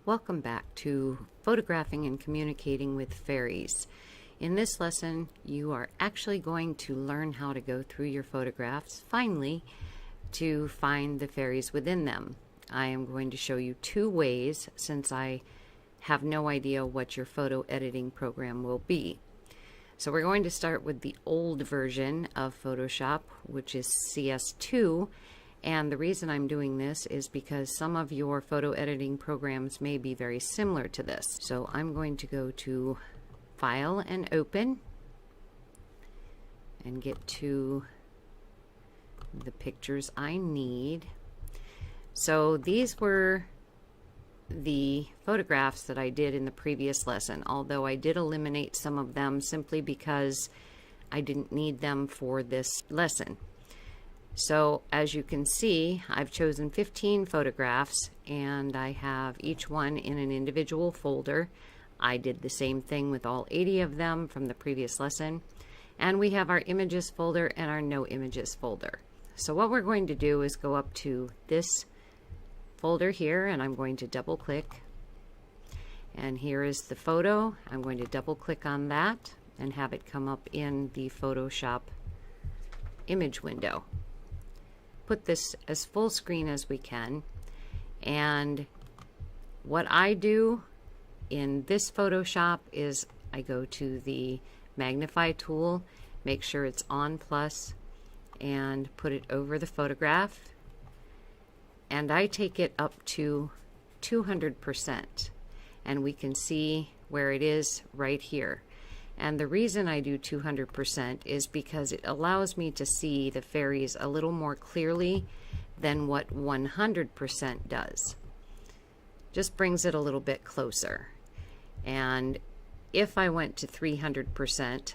Welcome back to Photographing and Communicating with Fairies. In this lesson, you are actually going to learn how to go through your photographs, finally, to find the fairies within them. I am going to show you two ways since I have no idea what your photo editing program will be. So we're going to start with the old version of Photoshop, which is CS2. And the reason I'm doing this is because some of your photo editing programs may be very similar to this. So I'm going to go to File and Open and get to the pictures I need. So these were the photographs that I did in the previous lesson, although I did eliminate some of them simply because I didn't need them for this lesson. So as you can see, I've chosen 15 photographs and I have each one in an individual folder. I did the same thing with all 80 of them from the previous lesson. And we have our images folder and our no images folder. So what we're going to do is go up to this folder here, and I'm going to double click. And here is the photo. I'm going to double click on that and have it come up in the Photoshop image window. Put this as full screen as we can, and what I do in this Photoshop is I go to the magnify tool, make sure it's on plus, and put it over the photograph, and I take it up to 200%, and we can see where it is right here. And the reason I do 200% is because it allows me to see the fairies a little more clearly than what 100% does. Just brings it a little bit closer. And if I went to 300%,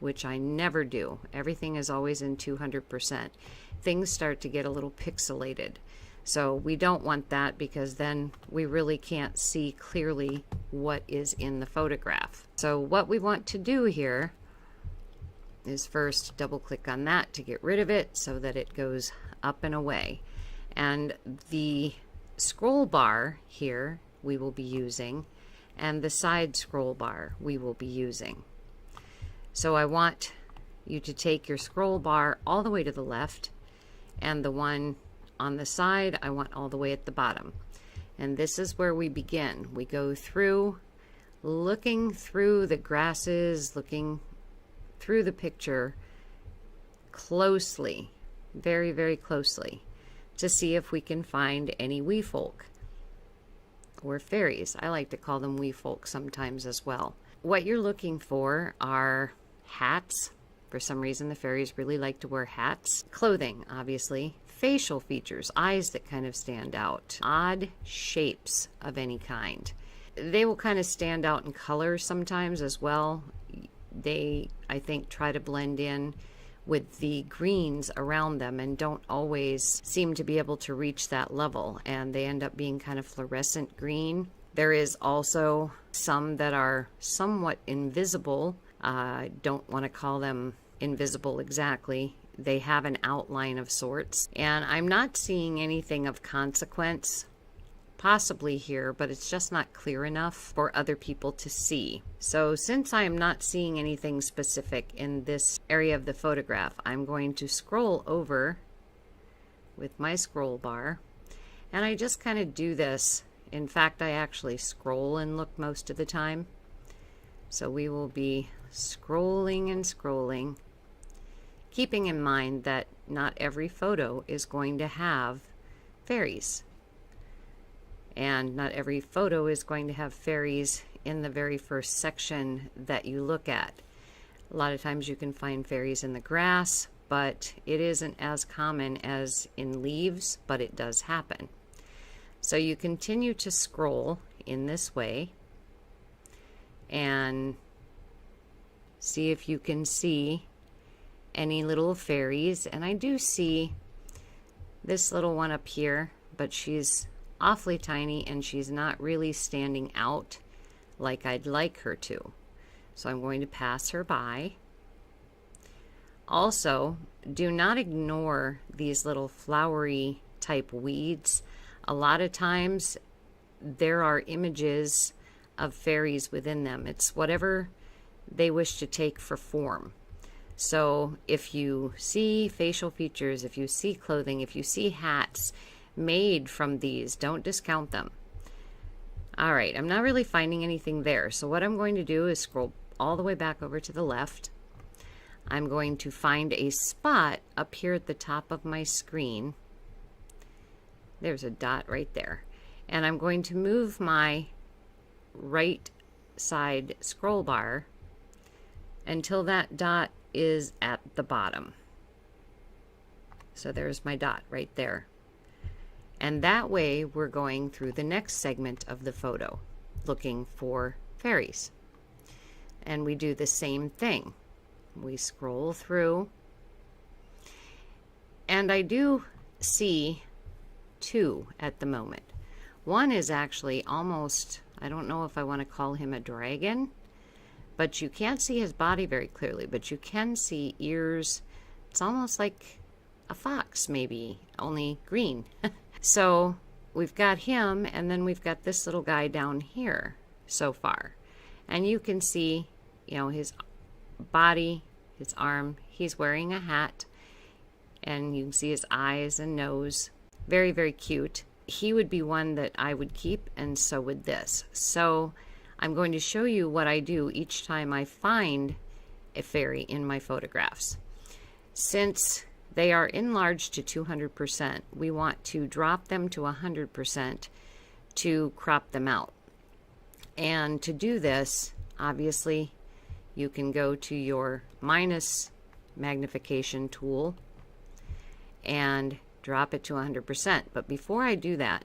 which I never do, everything is always in 200%, things start to get a little pixelated. So we don't want that because then we really can't see clearly what is in the photograph. So what we want to do here is first double click on that to get rid of it so that it goes up and away. And the scroll bar here we will be using, and the side scroll bar we will be using. So I want you to take your scroll bar all the way to the left, and the one on the side I want all the way at the bottom. And this is where we begin. We go through, looking through the grasses, looking through the picture closely, very, very closely, to see if we can find any wee folk or fairies. I like to call them wee folk sometimes as well. What you're looking for are hats. For some reason the fairies really like to wear hats. Clothing, obviously. Facial features, eyes that kind of stand out, odd shapes of any kind. They will kind of stand out in color sometimes as well. They, I think, try to blend in with the greens around them and don't always seem to be able to reach that level, and they end up being kind of fluorescent green. There is also some that are somewhat invisible. I don't want to call them invisible exactly. They have an outline of sorts, and I'm not seeing anything of consequence possibly here, but it's just not clear enough for other people to see. So since I am not seeing anything specific in this area of the photograph, I'm going to scroll over with my scroll bar, and I just kind of do this. In fact, I actually scroll and look most of the time. So we will be scrolling and scrolling, keeping in mind that not every photo is going to have fairies. And not every photo is going to have fairies in the very first section that you look at. A lot of times you can find fairies in the grass, but it isn't as common as in leaves, but it does happen. So you continue to scroll in this way and see if you can see any little fairies. And I do see this little one up here, but she's awfully tiny and she's not really standing out like I'd like her to. So I'm going to pass her by. Also, do not ignore these little flowery type weeds. A lot of times there are images of fairies within them. It's whatever they wish to take for form. So if you see facial features, if you see clothing, if you see hats made from these, don't discount them. All right, I'm not really finding anything there. So what I'm going to do is scroll all the way back over to the left. I'm going to find a spot up here at the top of my screen. There's a dot right there. And I'm going to move my right side scroll bar until that dot is at the bottom. So there's my dot right there. And that way we're going through the next segment of the photo looking for fairies. And we do the same thing. We scroll through, and I do see two at the moment. One is actually almost, I don't know if I want to call him a dragon, but you can't see his body very clearly, but you can see ears. It's almost like a fox, maybe, only green. So we've got him, and then we've got this little guy down here so far. And you can see, you know, his body, his arm. He's wearing a hat, and you can see his eyes and nose. Very, very cute. He would be one that I would keep, and so would this. So I'm going to show you what I do each time I find a fairy in my photographs. Since they are enlarged to 200%, we want to drop them to 100% to crop them out. And to do this, obviously, you can go to your minus magnification tool and drop it to 100%. But before I do that,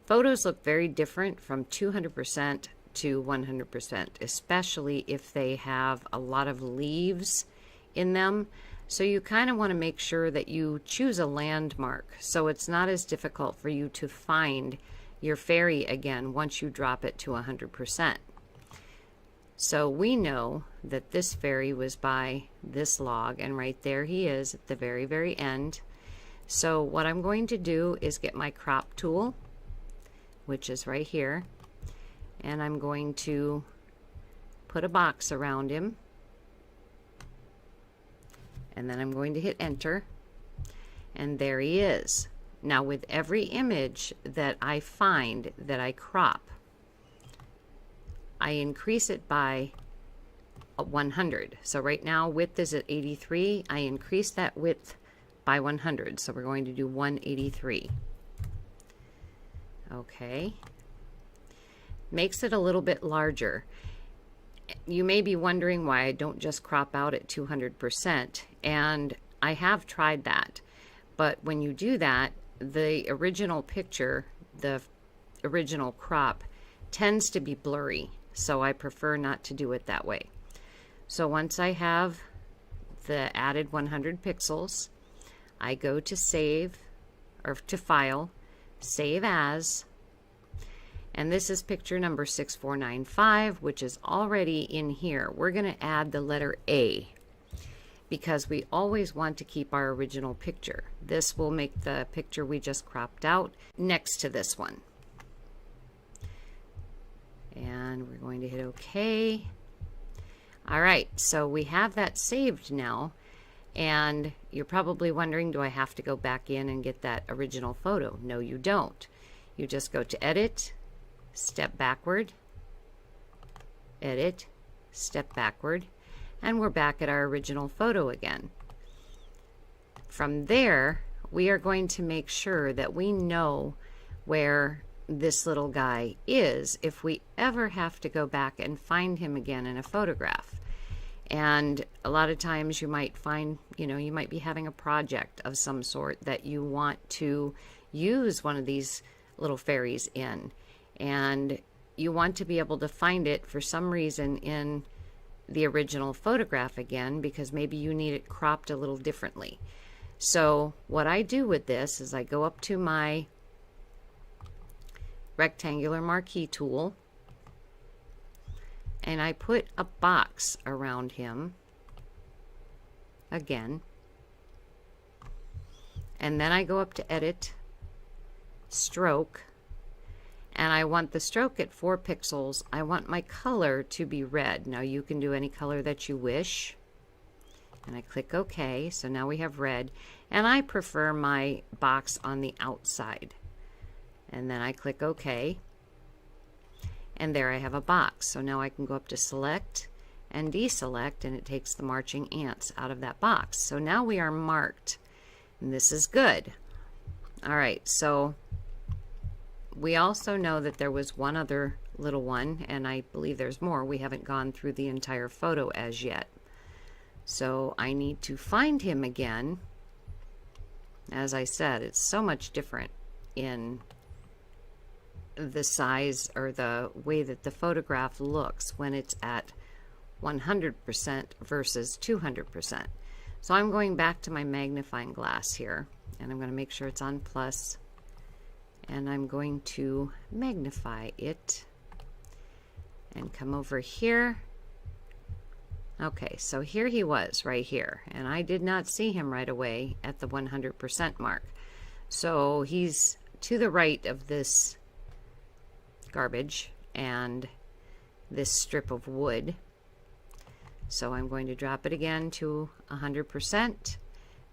photos look very different from 200% to 100%, especially if they have a lot of leaves in them. So you kind of want to make sure that you choose a landmark so it's not as difficult for you to find your fairy again once you drop it to 100%. So we know that this fairy was by this log, and right there he is at the very, very end. So what I'm going to do is get my crop tool, which is right here, and I'm going to put a box around him, and then I'm going to hit enter, and there he is. Now with every image that I find that I crop, I increase it by 100. So right now width is at 83. I increase that width by 100. So we're going to do 183. Okay. Makes it a little bit larger. You may be wondering why I don't just crop out at 200%. And I have tried that. But when you do that, the original picture, the original crop, tends to be blurry. So I prefer not to do it that way. So once I have the added 100 pixels, I go to save, or to file, save as, and this is picture number 6495, which is already in here. We're going to add the letter A because we always want to keep our original picture. This will make the picture we just cropped out next to this one. And we're going to hit OK. All right, so we have that saved now. And you're probably wondering, do I have to go back in and get that original photo? No, you don't. You just go to Edit, Step Backward, Edit, Step Backward, and we're back at our original photo again. From there, we are going to make sure that we know where this little guy is if we ever have to go back and find him again in a photograph. And a lot of times you might find, you might be having a project of some sort that you want to use one of these little fairies in, and you want to be able to find it for some reason in the original photograph again, because maybe you need it cropped a little differently. So what I do with this is I go up to my rectangular marquee tool and I put a box around him again, and then I go up to Edit, Stroke, And I want the stroke at 4 pixels. I want my color to be red. Now you can do any color that you wish. And I click OK. So now we have red. And I prefer my box on the outside. And then I click OK. And there I have a box. So now I can go up to select and deselect, and it takes the marching ants out of that box. So now we are marked. And this is good. All right, so we also know that there was one other little one, and I believe there's more. We haven't gone through the entire photo as yet. So I need to find him again. As I said, it's so much different in the size or the way that the photograph looks when it's at 100% versus 200%. So I'm going back to my magnifying glass here, and I'm going to make sure it's on plus, and I'm going to magnify it and come over here. Okay, so here he was right here, and I did not see him right away at the 100% mark. So he's to the right of this garbage and this strip of wood. So I'm going to drop it again to 100%.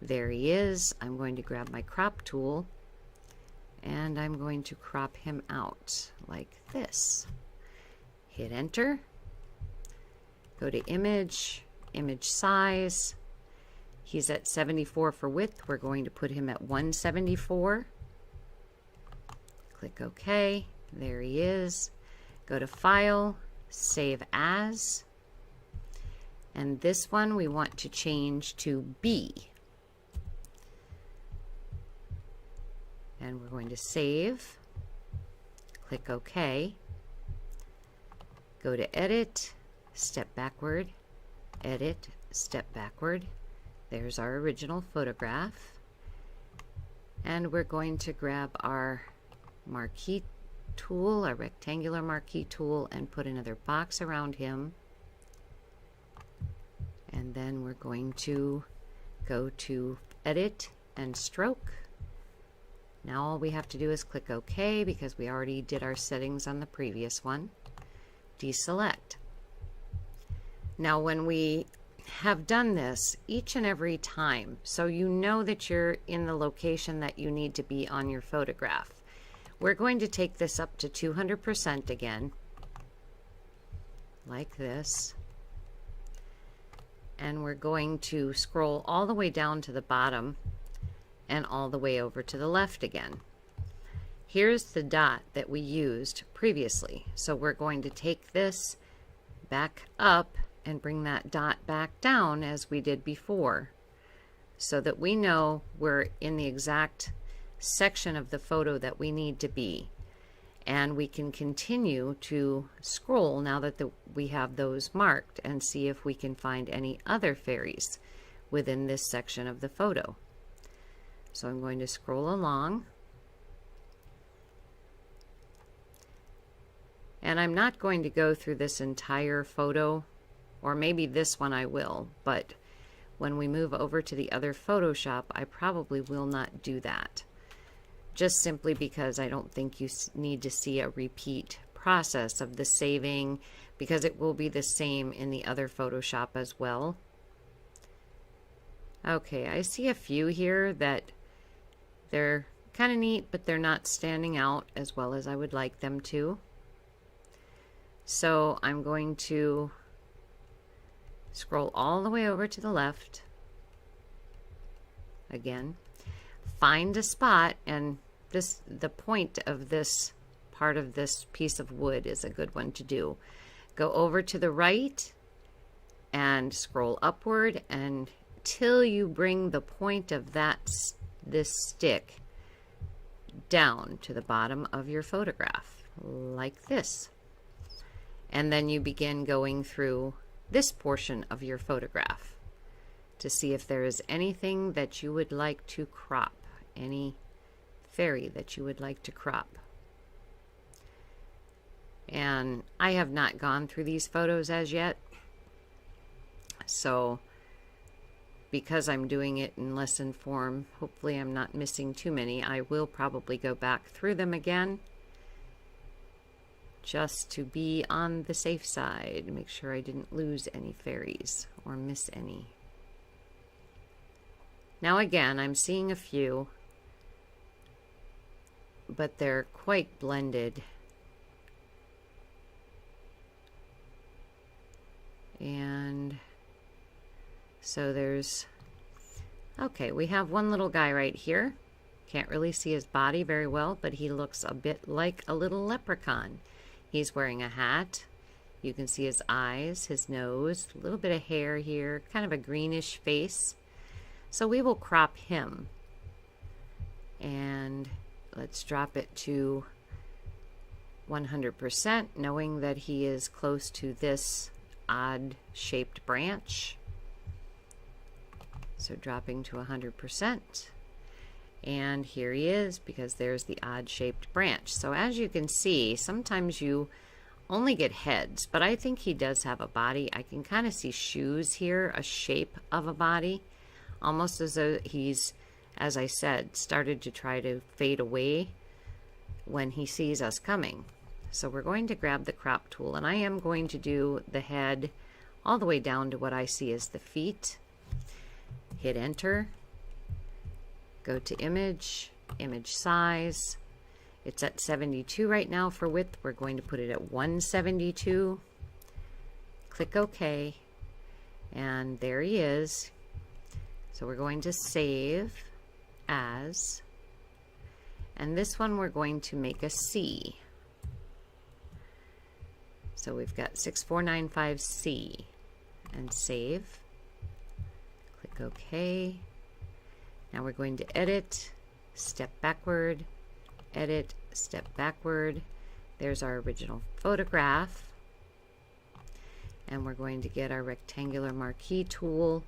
There he is. I'm going to grab my crop tool and I'm going to crop him out like this. Hit enter. Go to image, image size. He's at 74 for width. We're going to put him at 174. Click OK. There he is. Go to File, Save As. And this one we want to change to B. And we're going to save. Click OK. Go to Edit, Step Backward, Edit, Step Backward. There's our original photograph. And we're going to grab our marquee tool, our rectangular marquee tool, and put another box around him. And then we're going to go to Edit and Stroke. Now all we have to do is click OK because we already did our settings on the previous one. Deselect. Now when we have done this each and every time, so you know that you're in the location that you need to be on your photograph, we're going to take this up to 200% again, like this. And we're going to scroll all the way down to the bottom and all the way over to the left again. Here's the dot that we used previously. So we're going to take this back up and bring that dot back down as we did before, so that we know we're in the exact section of the photo that we need to be. And we can continue to scroll now that we have those marked and see if we can find any other fairies within this section of the photo. So I'm going to scroll along. And I'm not going to go through this entire photo, or maybe this one I will, but when we move over to the other Photoshop, I probably will not do that. Just simply because I don't think you need to see a repeat process of the saving, because it will be the same in the other Photoshop as well. Okay, I see a few here that they're kind of neat, but they're not standing out as well as I would like them to. So I'm going to scroll all the way over to the left again, find a spot, and the point of this part of this piece of wood is a good one to do. Go over to the right and scroll upward until you bring the point of this stick down to the bottom of your photograph, like this. And then you begin going through this portion of your photograph to see if there is anything that you would like to crop, any fairy that you would like to crop. And I have not gone through these photos as yet, so because I'm doing it in lesson form, hopefully I'm not missing too many. I will probably go back through them again just to be on the safe side, make sure I didn't lose any fairies or miss any. Now again, I'm seeing a few, but they're quite blended. And so there's, okay, we have one little guy right here. Can't really see his body very well, but he looks a bit like a little leprechaun. He's wearing a hat. You can see his eyes, his nose, a little bit of hair here, kind of a greenish face. So we will crop him. And let's drop it to 100%, knowing that he is close to this odd shaped branch. So dropping to 100%. And here he is, because there's the odd shaped branch. So as you can see, sometimes you only get heads, but I think he does have a body. I can kind of see shoes here, a shape of a body, almost as though he's, as I said, started to try to fade away when he sees us coming. So we're going to grab the crop tool, and I am going to do the head all the way down to what I see as the feet. Hit enter. Go to image, image size. It's at 72 right now for width. We're going to put it at 172. Click OK. And there he is. So we're going to save as. And this one we're going to make a C. So we've got 6495C. And save. Click OK. Now we're going to edit, step backward, edit, step backward. There's our original photograph. And we're going to get our rectangular marquee tool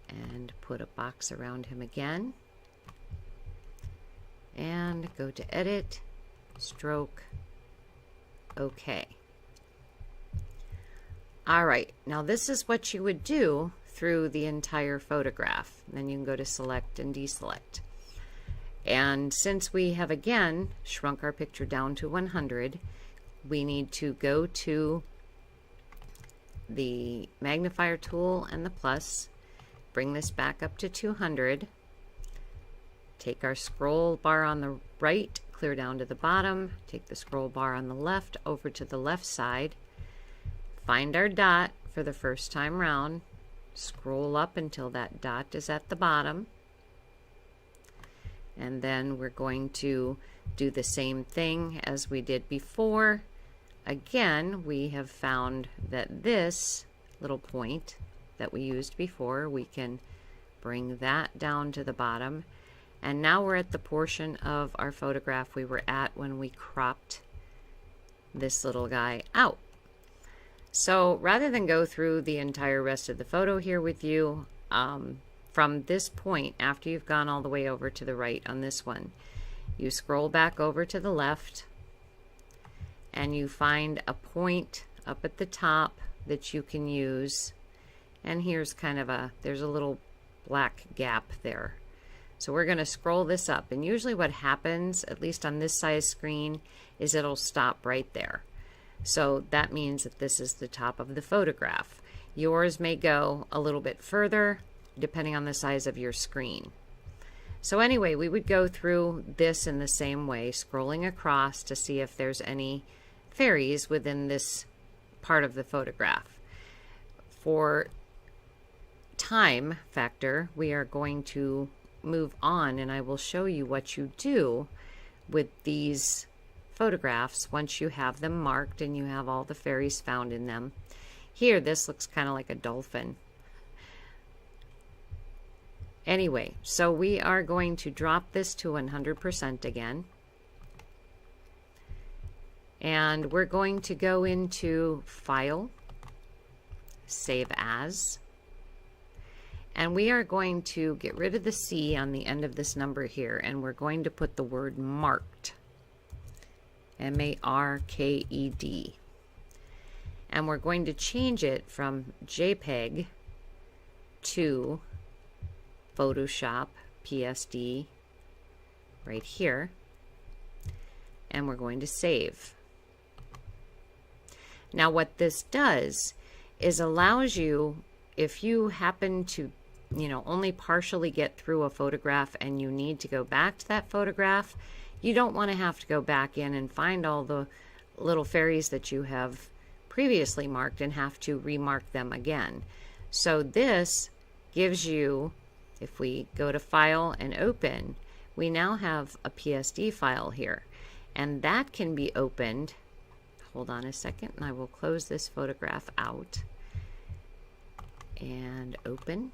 and put a box around him again. And go to edit, stroke, OK. All right, now this is what you would do through the entire photograph. Then you can go to select and deselect. And since we have again shrunk our picture down to 100, we need to go to the magnifier tool and the plus, bring this back up to 200, take our scroll bar on the right, clear down to the bottom, take the scroll bar on the left over to the left side, find our dot for the first time round, scroll up until that dot is at the bottom, and then we're going to do the same thing as we did before. Again, we have found that this little point that we used before, we can bring that down to the bottom, and now we're at the portion of our photograph we were at when we cropped this little guy out. So rather than go through the entire rest of the photo here with you, from this point, after you've gone all the way over to the right on this one, you scroll back over to the left and you find a point up at the top that you can use. And here's kind of there's a little black gap there. So we're going to scroll this up, and usually what happens, at least on this size screen, is it'll stop right there. So that means that this is the top of the photograph. Yours may go a little bit further depending on the size of your screen. So anyway, we would go through this in the same way, scrolling across to see if there's any fairies within this part of the photograph. For time factor, we are going to move on, and I will show you what you do with these photographs once you have them marked and you have all the fairies found in them. Here, this looks kind of like a dolphin. Anyway, so we are going to drop this to 100% again. And we're going to go into File, Save As. And we are going to get rid of the C on the end of this number here, and we're going to put the word marked. M-A-R-K-E-D. And we're going to change it from JPEG to Photoshop PSD right here. And we're going to save. Now what this does is allows you, if you happen to, only partially get through a photograph and you need to go back to that photograph, you don't want to have to go back in and find all the little fairies that you have previously marked and have to remark them again. So this gives you, if we go to File and Open, we now have a PSD file here, and that can be opened. Hold on a second, and I will close this photograph out and open.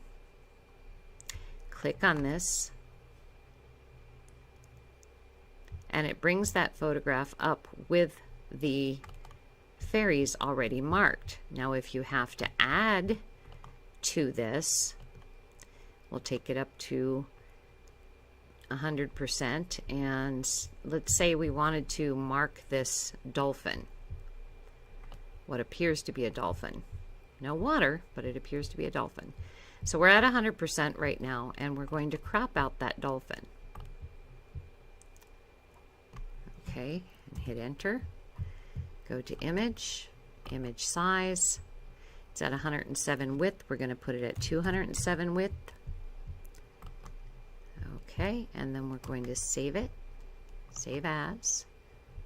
Click on this, and it brings that photograph up with the fairies already marked. Now if you have to add to this, we'll take it up to 100%, and let's say we wanted to mark this dolphin, what appears to be a dolphin. No water, but it appears to be a dolphin. So we're at 100% right now, and we're going to crop out that dolphin. Okay, and hit enter. Go to image, image size. It's at 107 width. We're going to put it at 207 width. Okay, and then we're going to save it. Save as.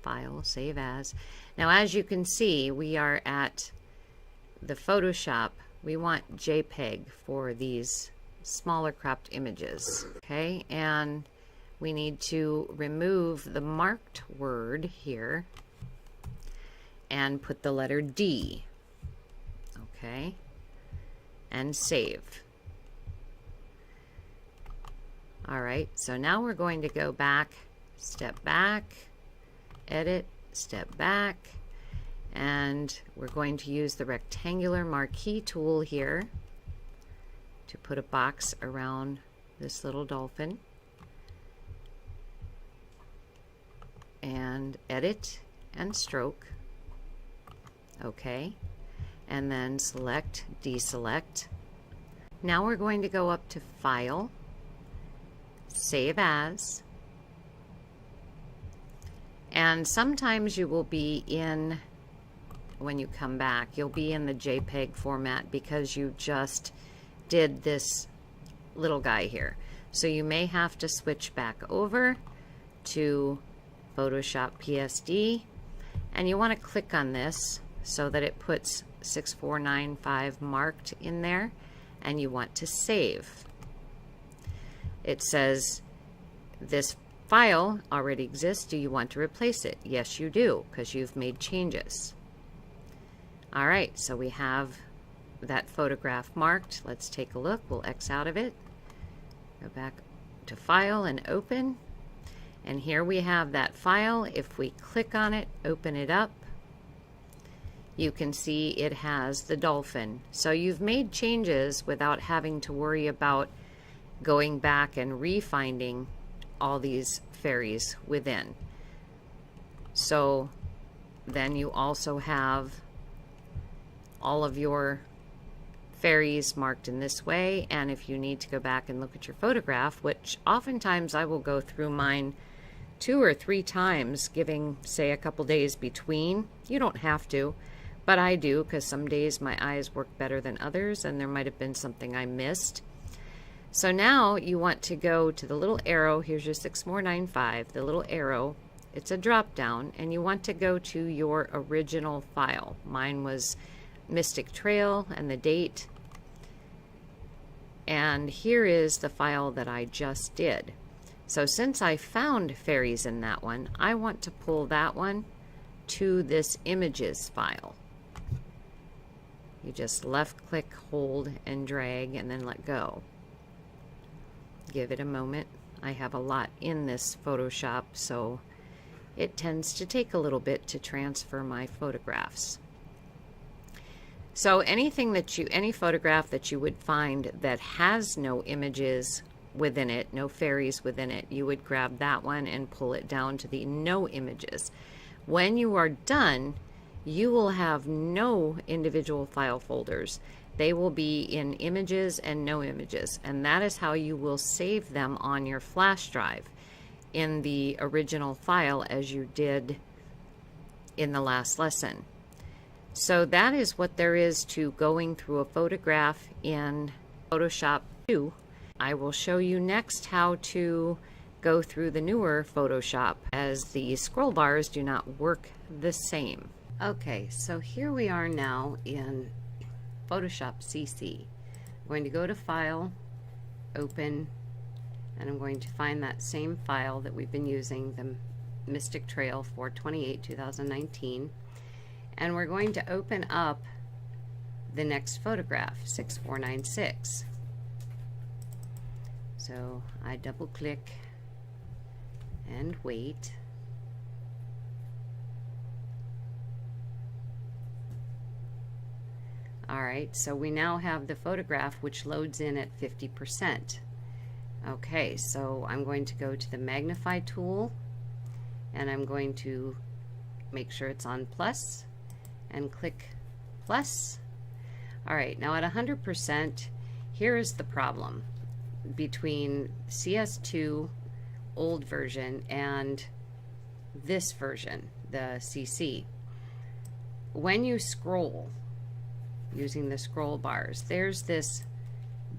File, save as. Now as you can see, we are at the Photoshop. We want JPEG for these smaller cropped images. Okay, and we need to remove the marked word here and put the letter D. Okay, and save. All right, so now we're going to go back, step back, edit, step back, and we're going to use the rectangular marquee tool here to put a box around this little dolphin, and edit and stroke. Okay, and then select, deselect. Now we're going to go up to File, Save As, and sometimes you will be in, when you come back, you'll be in the JPEG format because you just did this little guy here. So you may have to switch back over to Photoshop PSD, and you want to click on this so that it puts 6495 marked in there, and you want to save. It says this file already exists. Do you want to replace it? Yes, you do, because you've made changes. All right, so we have that photograph marked. Let's take a look. We'll X out of it. Go back to File and Open. And here we have that file. If we click on it, open it up, you can see it has the dolphin. So you've made changes without having to worry about going back and refinding all these fairies within. So then you also have all of your fairies marked in this way, and if you need to go back and look at your photograph, which oftentimes I will go through mine 2 or 3 times, giving say a couple days between. You don't have to, but I do, because some days my eyes work better than others and there might have been something I missed. So now you want to go to the little arrow. Here's your 6495, the little arrow. It's a drop down, and you want to go to your original file. Mine was Mystic Trail and the date. And here is the file that I just did. So since I found fairies in that one, I want to pull that one to this images file. You just left click, hold, and drag, and then let go. Give it a moment. I have a lot in this Photoshop, so it tends to take a little bit to transfer my photographs. So any photograph that you would find that has no images within it, no fairies within it, you would grab that one and pull it down to the no images. When you are done, you will have no individual file folders. They will be in images and no images, and that is how you will save them on your flash drive in the original file as you did in the last lesson. So that is what there is to going through a photograph in Photoshop 2. I will show you next how to go through the newer Photoshop, as the scroll bars do not work the same. Okay, so here we are now in Photoshop CC. I'm going to go to File, Open, and I'm going to find that same file that we've been using, the Mystic Trail 428, 2019. And we're going to open up the next photograph, 6496. So I double click and wait. Alright, so we now have the photograph which loads in at 50%. Okay, so I'm going to go to the magnify tool and I'm going to make sure it's on plus and click plus. Alright, now at 100%, here is the problem between CS2 old version and this version, the CC. When you scroll using the scroll bars, there's this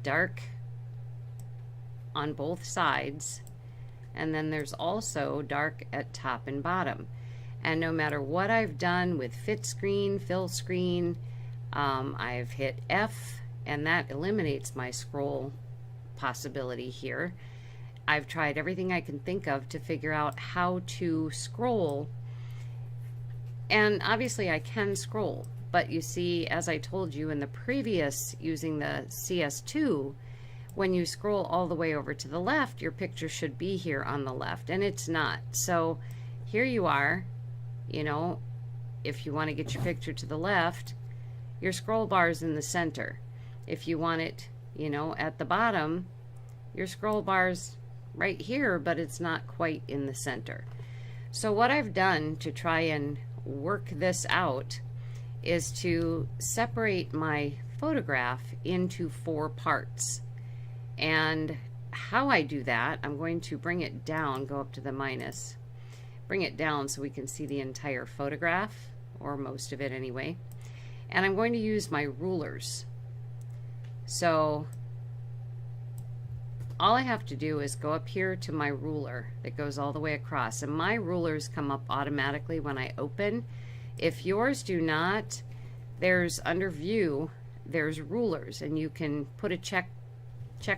dark on both sides, and then there's also dark at top and bottom. And no matter what I've done with fit screen, fill screen, I've hit F, and that eliminates my scroll possibility here. I've tried everything I can think of to figure out how to scroll, and obviously I can scroll, but you see, as I told you in the previous using the CS2, when you scroll all the way over to the left, your picture should be here on the left, and it's not. So here you are, you know, if you want to get your picture to the left, your scroll bar is in the center. If you want it, you know, at the bottom, your scroll bar's right here, but it's not quite in the center. So what I've done to try and work this out is to separate my photograph into 4 parts. And how I do that, I'm going to bring it down, go up to the minus, bring it down so we can see the entire photograph, or most of it anyway. And I'm going to use my rulers. So all I have to do is go up here to my ruler that goes all the way across, and my rulers come up automatically when I open. If yours do not, there's under view, there's rulers, and you can put a check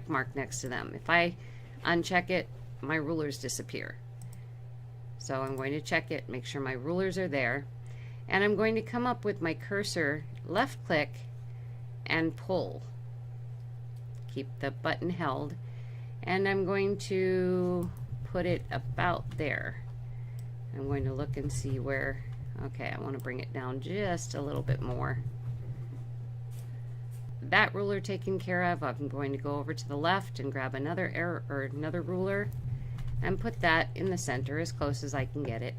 mark next to them. If I uncheck it, my rulers disappear. So I'm going to check it, make sure my rulers are there, and I'm going to come up with my cursor, left click, and pull. Keep the button held, and I'm going to put it about there. I'm going to look and see where, okay, I want to bring it down just a little bit more. That ruler taken care of, I'm going to go over to the left and grab another another ruler and put that in the center as close as I can get it.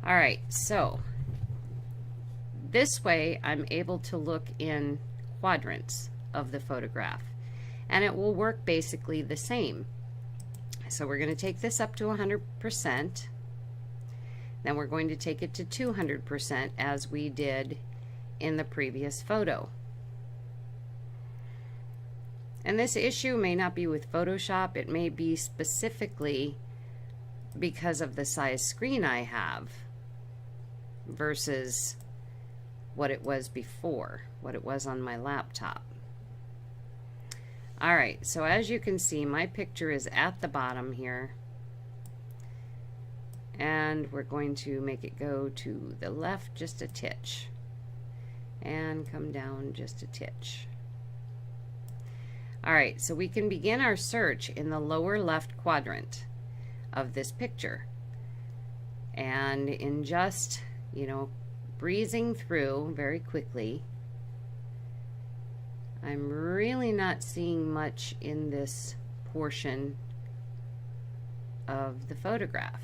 Alright, so this way I'm able to look in quadrants of the photograph, and it will work basically the same. So we're going to take this up to 100%, then we're going to take it to 200% as we did in the previous photo. And this issue may not be with Photoshop, it may be specifically because of the size screen I have versus what it was before, what it was on my laptop. Alright, so as you can see, my picture is at the bottom here, and we're going to make it go to the left just a titch and come down just a titch. Alright, so we can begin our search in the lower left quadrant of this picture, and in just, you know, breezing through very quickly, I'm really not seeing much in this portion of the photograph.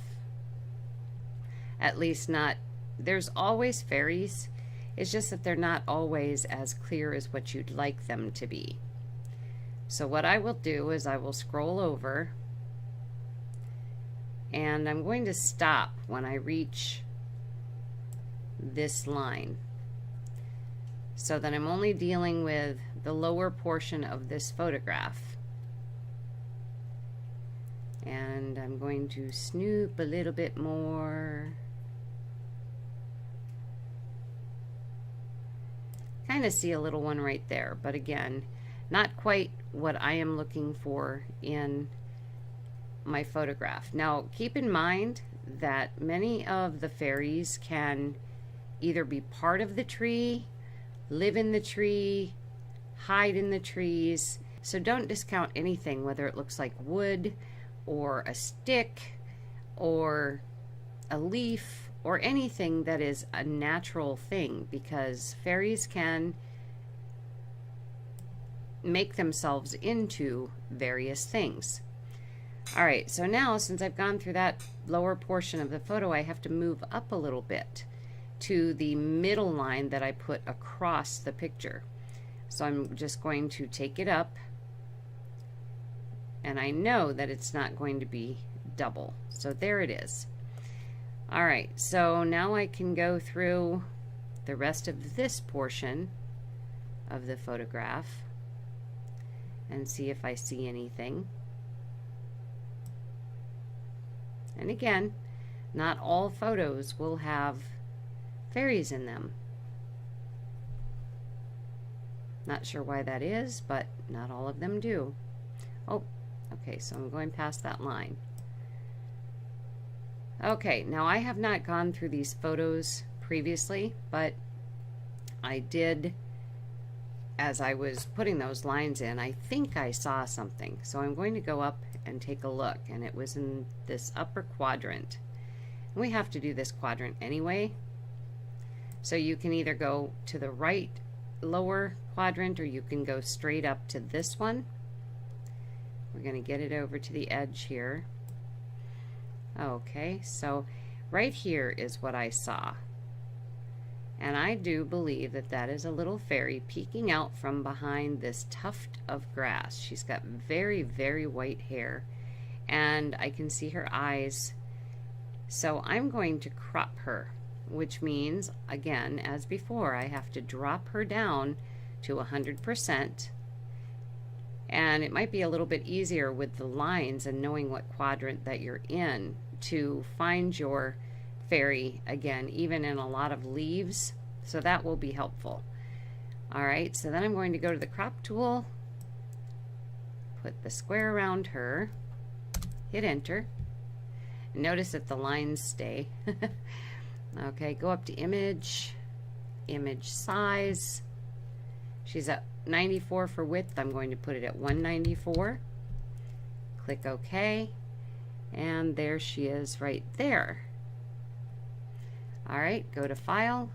At least not, there's always fairies, it's just that they're not always as clear as what you'd like them to be. So what I will do is I will scroll over, and I'm going to stop when I reach this line, so that I'm only dealing with the lower portion of this photograph. And I'm going to snoop a little bit more. Kind of see a little one right there, but again, not quite what I am looking for in my photograph. Now, keep in mind that many of the fairies can either be part of the tree, live in the tree, hide in the trees. So don't discount anything, whether it looks like wood or a stick or a leaf or anything that is a natural thing, because fairies can make themselves into various things. All right, so now since I've gone through that lower portion of the photo, I have to move up a little bit to the middle line that I put across the picture. So I'm just going to take it up, and I know that it's not going to be double. So there it is. All right, so now I can go through the rest of this portion of the photograph and see if I see anything. And again, not all photos will have fairies in them. Not sure why that is, but not all of them do. Oh, okay, so I'm going past that line. Okay, now I have not gone through these photos previously, but I did, as I was putting those lines in, I think I saw something. So I'm going to go up and take a look, and it was in this upper quadrant. We have to do this quadrant anyway. So you can either go to the right lower quadrant, or you can go straight up to this one. We're going to get it over to the edge here. Okay, so right here is what I saw. And I do believe that that is a little fairy peeking out from behind this tuft of grass. She's got very, very white hair, and I can see her eyes. So I'm going to crop her, which means, again, as before, I have to drop her down to 100%. And it might be a little bit easier with the lines and knowing what quadrant that you're in to find your fairy again, even in a lot of leaves. So that will be helpful. All right, so then I'm going to go to the crop tool, put the square around her, hit enter. Notice that the lines stay. Okay, go up to image, image size. She's at 94 for width. I'm going to put it at 194. Click OK, and there she is right there. All right, go to File,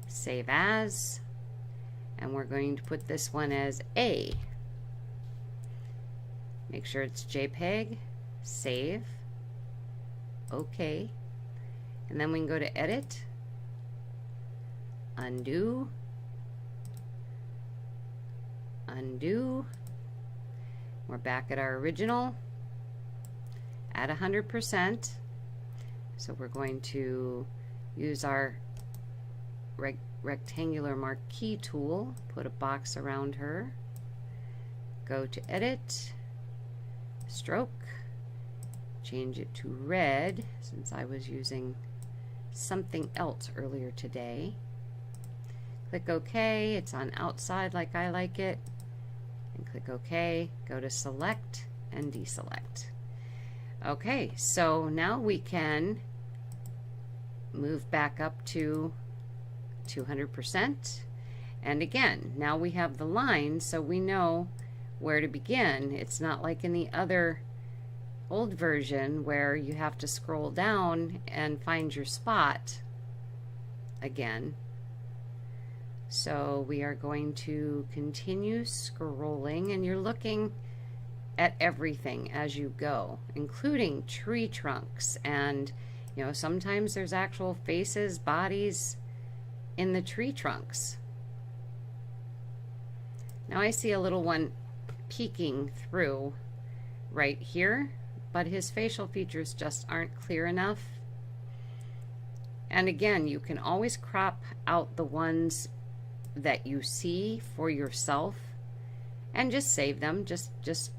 Save As, and we're going to put this one as A. Make sure it's JPEG, Save, OK, and then we can go to Edit, Undo, Undo. We're back at our original at 100%. So we're going to use our rectangular marquee tool, put a box around her, go to Edit, Stroke, change it to red since I was using something else earlier today. Click OK. It's on outside like I like it. And click OK. Go to Select and Deselect. Okay, so now we can move back up to 200%. And again, now we have the line, so we know where to begin. It's not like in the other old version where you have to scroll down and find your spot again. So we are going to continue scrolling, and you're looking at everything as you go, including tree trunks, and you know, sometimes there's actual faces, bodies in the tree trunks. Now I see a little one peeking through right here, but his facial features just aren't clear enough. And again, you can always crop out the ones that you see for yourself and just save them, just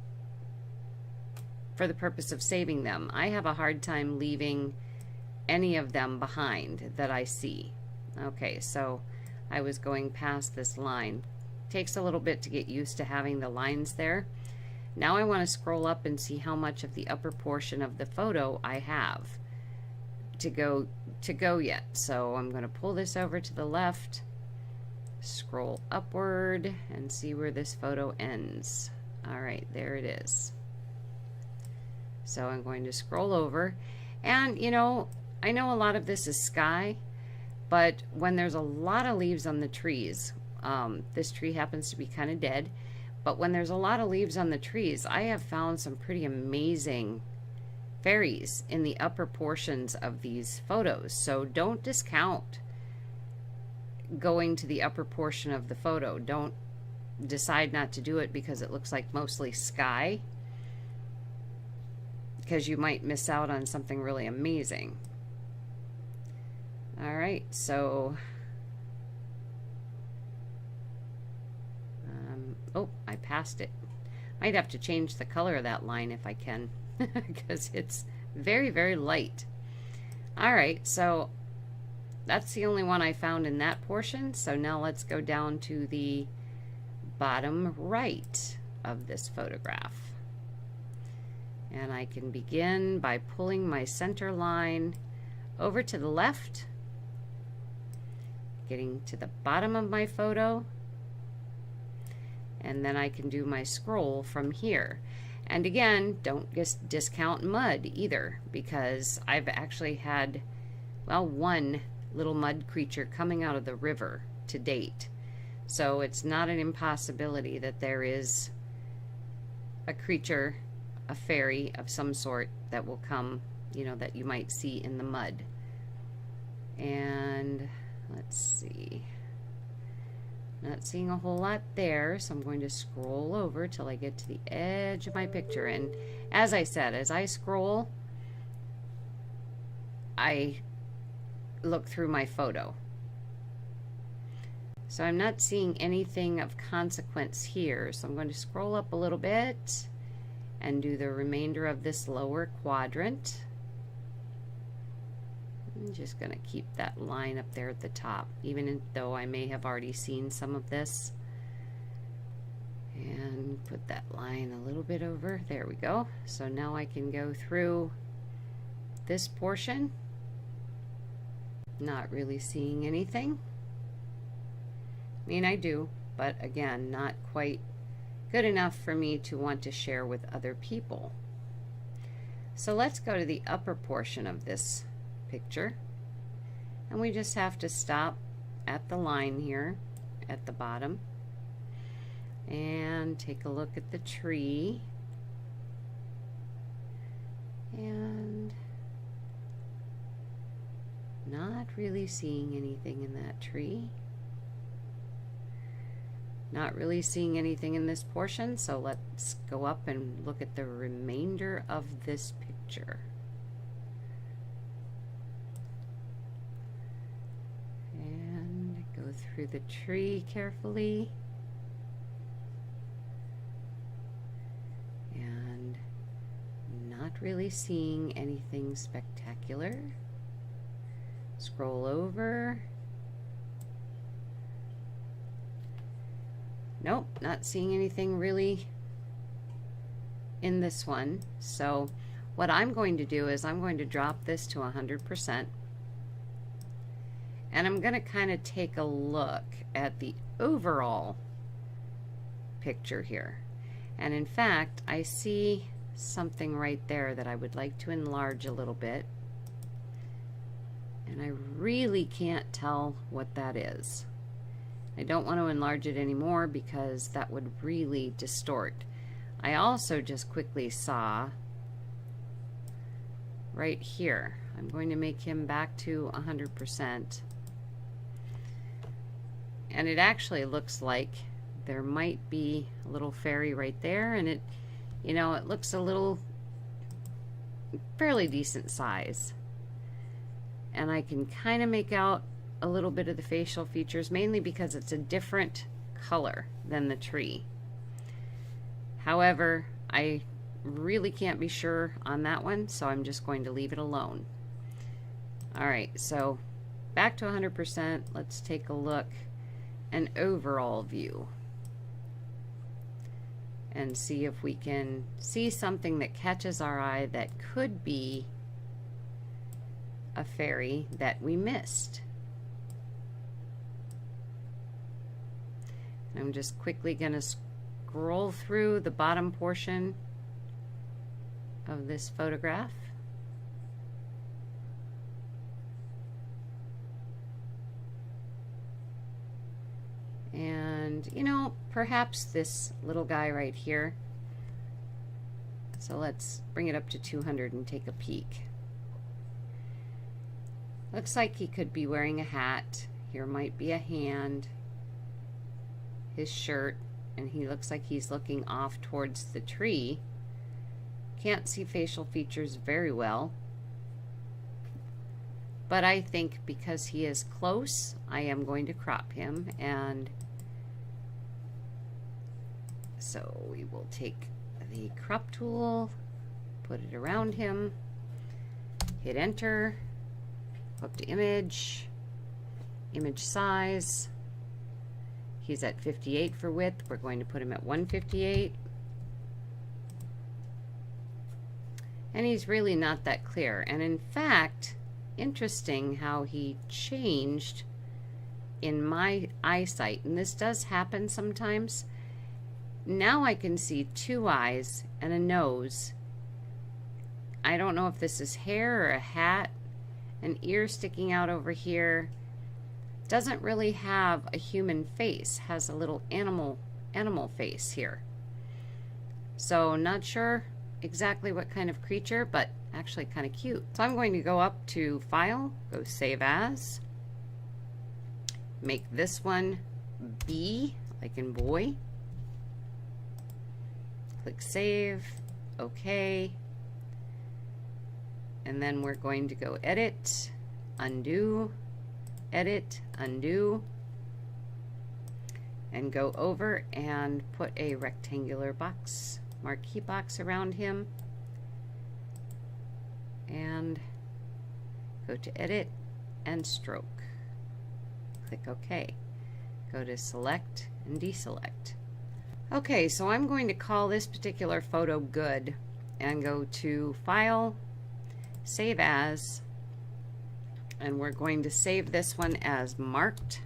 for the purpose of saving them. I have a hard time leaving any of them behind that I see. Okay, so I was going past this line. Takes a little bit to get used to having the lines there. Now I want to scroll up and see how much of the upper portion of the photo I have to go yet. So I'm going to pull this over to the left, scroll upward, and see where this photo ends. All right, there it is. So I'm going to scroll over, and you know, I know a lot of this is sky, but when there's a lot of leaves on the trees, this tree happens to be kind of dead, but when there's a lot of leaves on the trees, I have found some pretty amazing fairies in the upper portions of these photos. So don't discount going to the upper portion of the photo. Don't decide not to do it because it looks like mostly sky, because you might miss out on something really amazing. All right, so oh, I passed it. Might have to change the color of that line if I can, because it's very, very light. All right, so that's the only one I found in that portion. So now let's go down to the bottom right of this photograph. And I can begin by pulling my center line over to the left, getting to the bottom of my photo, and then I can do my scroll from here. And again, don't just discount mud either, because I've actually had, well, one little mud creature coming out of the river to date. So it's not an impossibility that there is a creature, a fairy of some sort that will come, you know, that you might see in the mud. And let's see, not seeing a whole lot there, so I'm going to scroll over till I get to the edge of my picture. And as I said, as I scroll, I look through my photo. So I'm not seeing anything of consequence here, so I'm going to scroll up a little bit and do the remainder of this lower quadrant. I'm just going to keep that line up there at the top, even though I may have already seen some of this. And put that line a little bit over. There we go. So now I can go through this portion. Not really seeing anything. I mean, I do, but again, not quite good enough for me to want to share with other people. So let's go to the upper portion of this picture, and we just have to stop at the line here at the bottom and take a look at the tree, and not really seeing anything in that tree. Not really seeing anything in this portion, so let's go up and look at the remainder of this picture. And go through the tree carefully. And not really seeing anything spectacular. Scroll over. Nope, not seeing anything really in this one. So what I'm going to do is I'm going to drop this to 100%. And I'm going to kind of take a look at the overall picture here. And in fact, I see something right there that I would like to enlarge a little bit. And I really can't tell what that is. I don't want to enlarge it anymore because that would really distort. I also just quickly saw right here, I'm going to make him back to 100%. And it actually looks like there might be a little fairy right there, and it, you know, it looks a little fairly decent size. and I can kind of make out a little bit of the facial features, mainly because it's a different color than the tree. However, I really can't be sure on that one, so I'm just going to leave it alone. All right, so back to 100%. Let's take a look, an overall view, and see if we can see something that catches our eye that could be a fairy that we missed. I'm just quickly going to scroll through the bottom portion of this photograph. And, you know, perhaps this little guy right here. So let's bring it up to 200 and take a peek. Looks like he could be wearing a hat. Here might be a hand, his shirt, and he looks like he's looking off towards the tree. Can't see facial features very well, but I think because he is close, I am going to crop him, and so we will take the crop tool, put it around him, hit enter, up to image, image size. He's at 58 for width. We're going to put him at 158. And he's really not that clear. And in fact, interesting how he changed in my eyesight. And this does happen sometimes. Now I can see two eyes and a nose. I don't know if this is hair or a hat. An ear sticking out over here. Doesn't really have a human face. Has a little animal face here. So not sure exactly what kind of creature, but actually kind of cute. So I'm going to go up to File, go Save As, make this one B, like in boy, click Save, OK, and then we're going to go Edit, Undo, Edit, Undo, and go over and put a rectangular box, marquee box around him, and go to Edit and Stroke. Click OK. Go to Select and Deselect. Okay, so I'm going to call this particular photo good and go to File, Save As, and we're going to save this one as marked.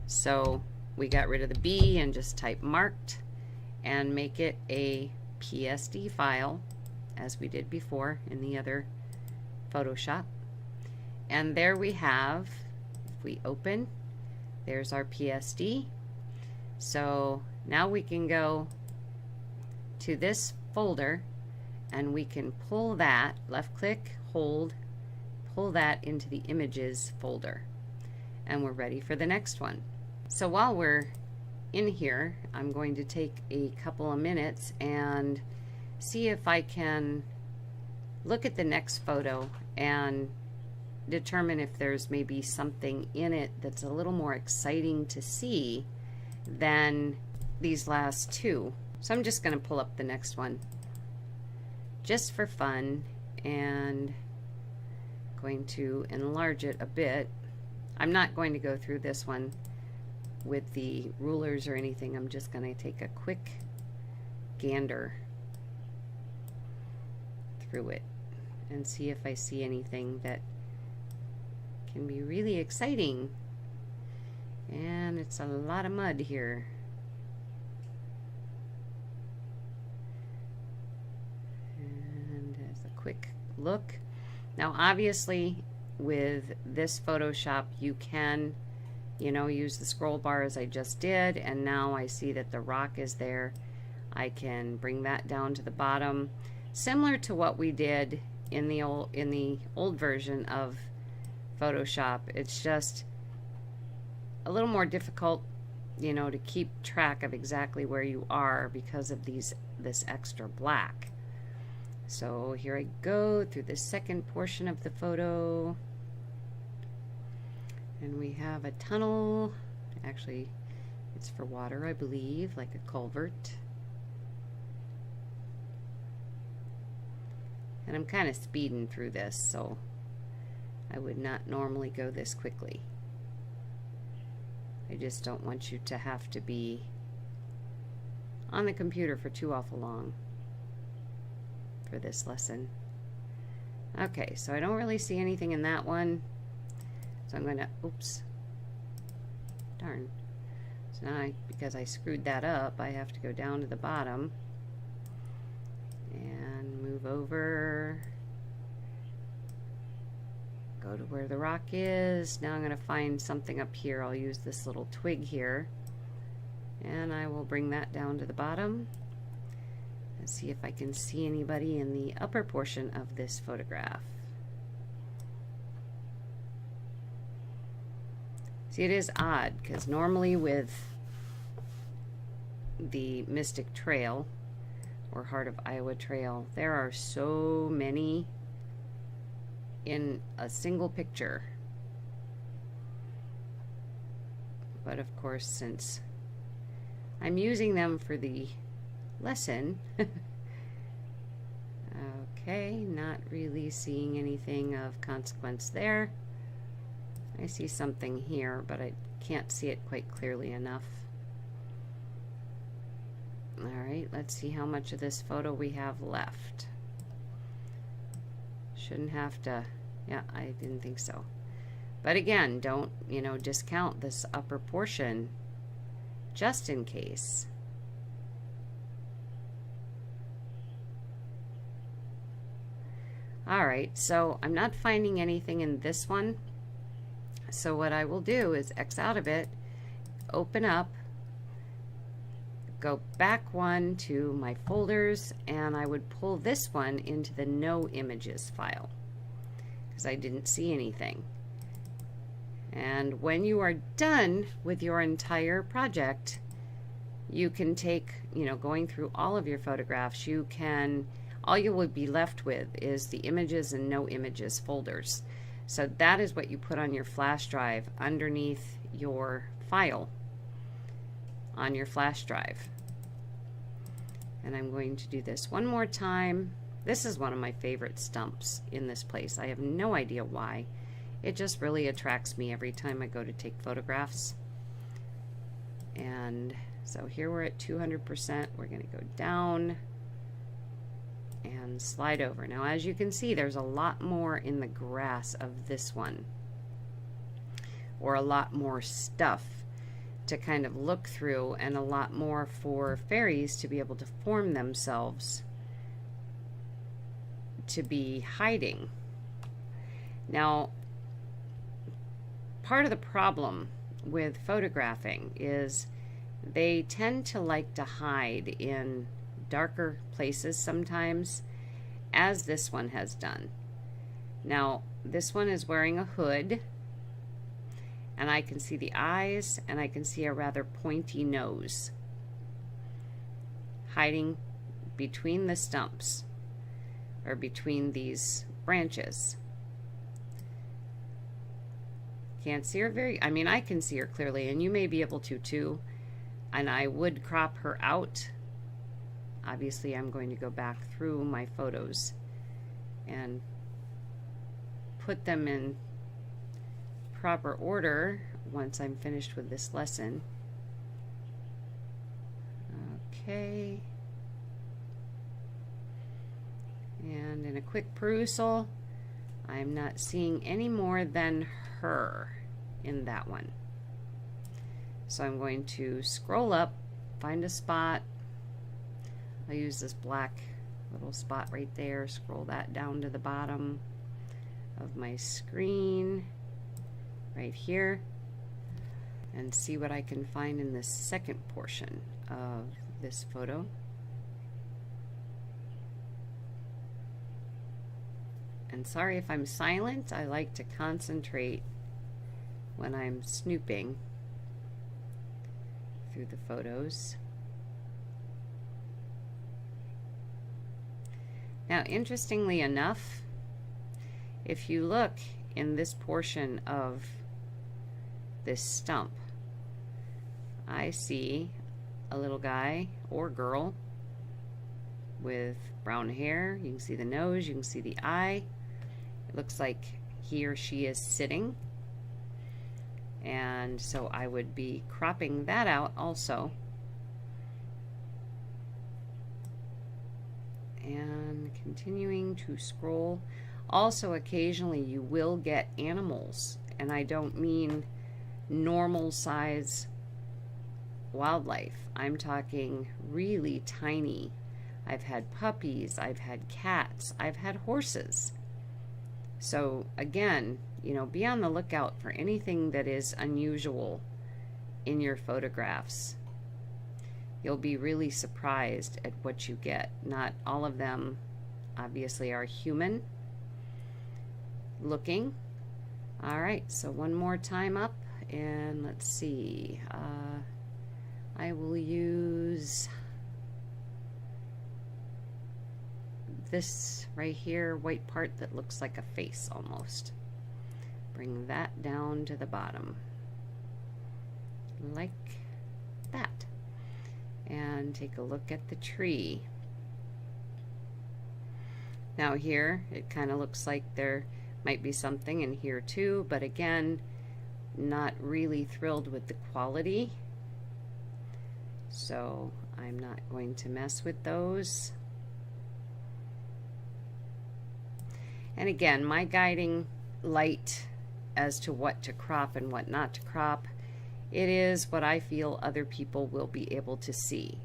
So we got rid of the B and just type marked and make it a PSD file as we did before in the other Photoshop. And there we have, if we open, there's our PSD. So now we can go to this folder and we can pull that, left click, hold, pull that into the images folder, and we're ready for the next one. So while we're in here, I'm going to take a couple of minutes and see if I can look at the next photo and determine if there's maybe something in it that's a little more exciting to see than these last two. So I'm just going to pull up the next one just for fun and going to enlarge it a bit. I'm not going to go through this one with the rulers or anything. I'm just going to take a quick gander through it and see if I see anything that can be really exciting. And it's a lot of mud here. And as a quick look. Now obviously with this Photoshop you can, you know, use the scroll bar as I just did, and now I see that the rock is there. I can bring that down to the bottom, similar to what we did in the old version of Photoshop. It's just a little more difficult, you know, to keep track of exactly where you are because of this extra black. So here I go through the second portion of the photo. And we have a tunnel. Actually, it's for water, I believe, like a culvert. And I'm kind of speeding through this, so I would not normally go this quickly. I just don't want you to have to be on the computer for too awful long for this lesson. Okay, so I don't really see anything in that one. So I'm going to, oops, darn. So now, because I screwed that up, I have to go down to the bottom and move over, go to where the rock is. Now I'm going to find something up here. I'll use this little twig here, and I will bring that down to the bottom and see if I can see anybody in the upper portion of this photograph. See, it is odd because normally with the Mystic Trail or Heart of Iowa Trail, there are so many in a single picture. But of course, since I'm using them for the lesson, okay, not really seeing anything of consequence there. I see something here, but I can't see it quite clearly enough. Alright, let's see how much of this photo we have left. Shouldn't have to, yeah, I didn't think so. But again, don't, discount this upper portion just in case. Alright, so I'm not finding anything in this one. So what I will do is X out of it, open up, go back one to my folders, and I would pull this one into the no images file because I didn't see anything. And when you are done with your entire project, you can take, going through all of your photographs, all you will be left with is the images and no images folders. So that is what you put on your flash drive underneath your file on your flash drive. And I'm going to do this one more time. This is one of my favorite stumps in this place. I have no idea why. It just really attracts me every time I go to take photographs. And so here we're at 200%. We're going to go down and slide over. Now, as you can see, there's a lot more in the grass of this one, or a lot more stuff to kind of look through, and a lot more for fairies to be able to form themselves to be hiding. Now, part of the problem with photographing is they tend to like to hide in darker places sometimes, as this one has done. Now, this one is wearing a hood, and I can see the eyes, and I can see a rather pointy nose hiding between the stumps, or between these branches. Can't see her I can see her clearly, and you may be able to too, and I would crop her out. Obviously, I'm going to go back through my photos and put them in proper order once I'm finished with this lesson. Okay. And in a quick perusal, I'm not seeing any more than her in that one. So I'm going to scroll up, find a spot. I'll use this black little spot right there, scroll that down to the bottom of my screen right here, and see what I can find in this second portion of this photo. And sorry if I'm silent, I like to concentrate when I'm snooping through the photos. Now, interestingly enough, if you look in this portion of this stump, I see a little guy or girl with brown hair. You can see the nose, you can see the eye. It looks like he or she is sitting. And so I would be cropping that out also. And continuing to scroll. Also, occasionally you will get animals, and I don't mean normal size wildlife. I'm talking really tiny. I've had puppies, I've had cats, I've had horses. So again, you know, be on the lookout for anything that is unusual in your photographs. You'll be really surprised at what you get. Not all of them obviously are human looking. All right, so one more time up, and let's see. I will use this right here, white part that looks like a face almost. Bring that down to the bottom like that, and take a look at the tree. Now here it kind of looks like there might be something in here too, but again, not really thrilled with the quality, so I'm not going to mess with those. And again, my guiding light as to what to crop and what not to crop, it is what I feel other people will be able to see.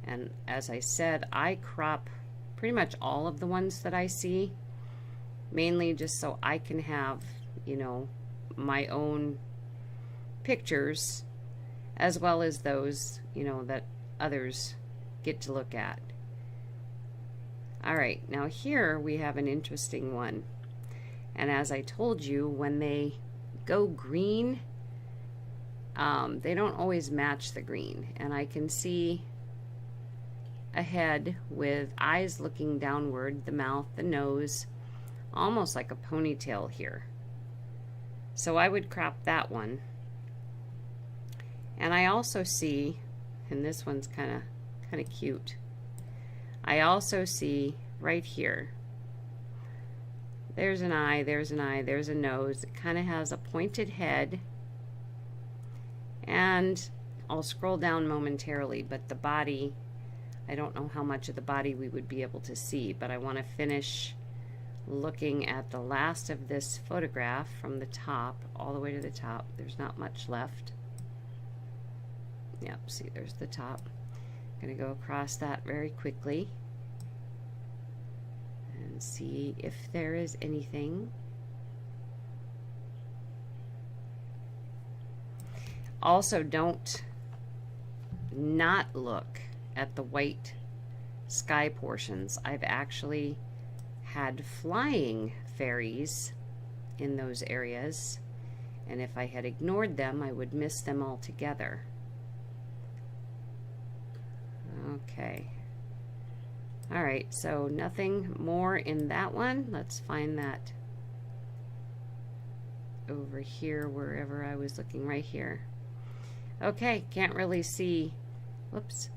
And as I said, I crop pretty much all of the ones that I see, mainly just so I can have, you know, my own pictures as well as those, you know, that others get to look at. All right, now here we have an interesting one. And as I told you, when they go green, they don't always match the green. And I can see a head with eyes looking downward, the mouth, the nose, almost like a ponytail here. So I would crop that one. And I also see, and this one's kind of cute, I also see right here, there's an eye, there's an eye, there's a nose. It kind of has a pointed head. And I'll scroll down momentarily, but the body, I don't know how much of the body we would be able to see, but I want to finish looking at the last of this photograph from the top all the way to the top. There's not much left. Yep, see, there's the top. I'm going to go across that very quickly and see if there is anything. Also, don't not look at the white sky portions. I've actually had flying fairies in those areas, and if I had ignored them, I would miss them altogether. Okay. All right, so nothing more in that one. Let's find that over here, wherever I was looking, right here. Okay, can't really see, whoops.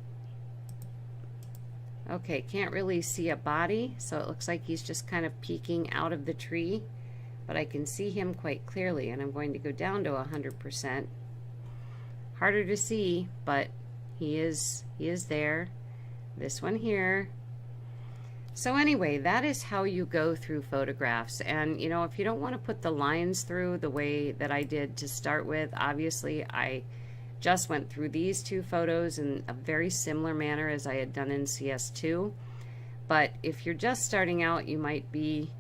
Okay, can't really see a body, so it looks like he's just kind of peeking out of the tree, but I can see him quite clearly, and I'm going to go down to 100%. Harder to see, but he is there. This one here. So anyway, that is how you go through photographs. And you know, if you don't want to put the lines through the way that I did to start with, obviously I just went through these two photos in a very similar manner as I had done in CS2. But if you're just starting out, you might be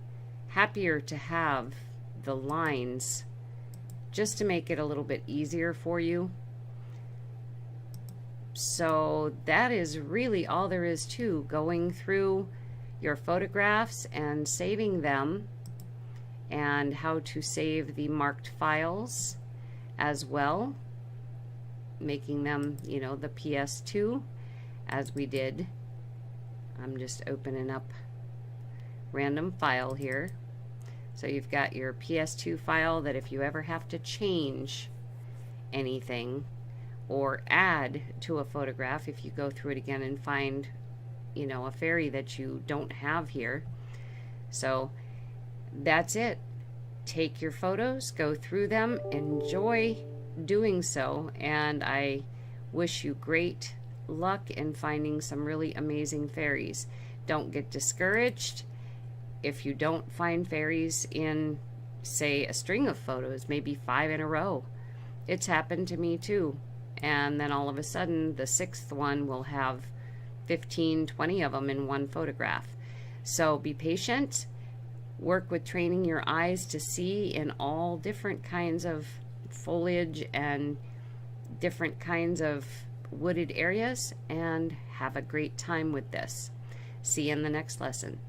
happier to have the lines just to make it a little bit easier for you. So that is really all there is to going through your photographs and saving them, and how to save the marked files as well, making them, you know, the PS2 as we did. I'm just opening up random file here. So you've got your PS2 file that if you ever have to change anything or add to a photograph, if you go through it again and find, you know, a fairy that you don't have here. So that's it. Take your photos, go through them, enjoy doing so, and I wish you great luck in finding some really amazing fairies. Don't get discouraged if you don't find fairies in, say, a string of photos, maybe 5 in a row. It's happened to me too. And then all of a sudden, the 6th one will have 15, 20 of them in one photograph. So be patient. Work with training your eyes to see in all different kinds of foliage and different kinds of wooded areas, and have a great time with this. See you in the next lesson.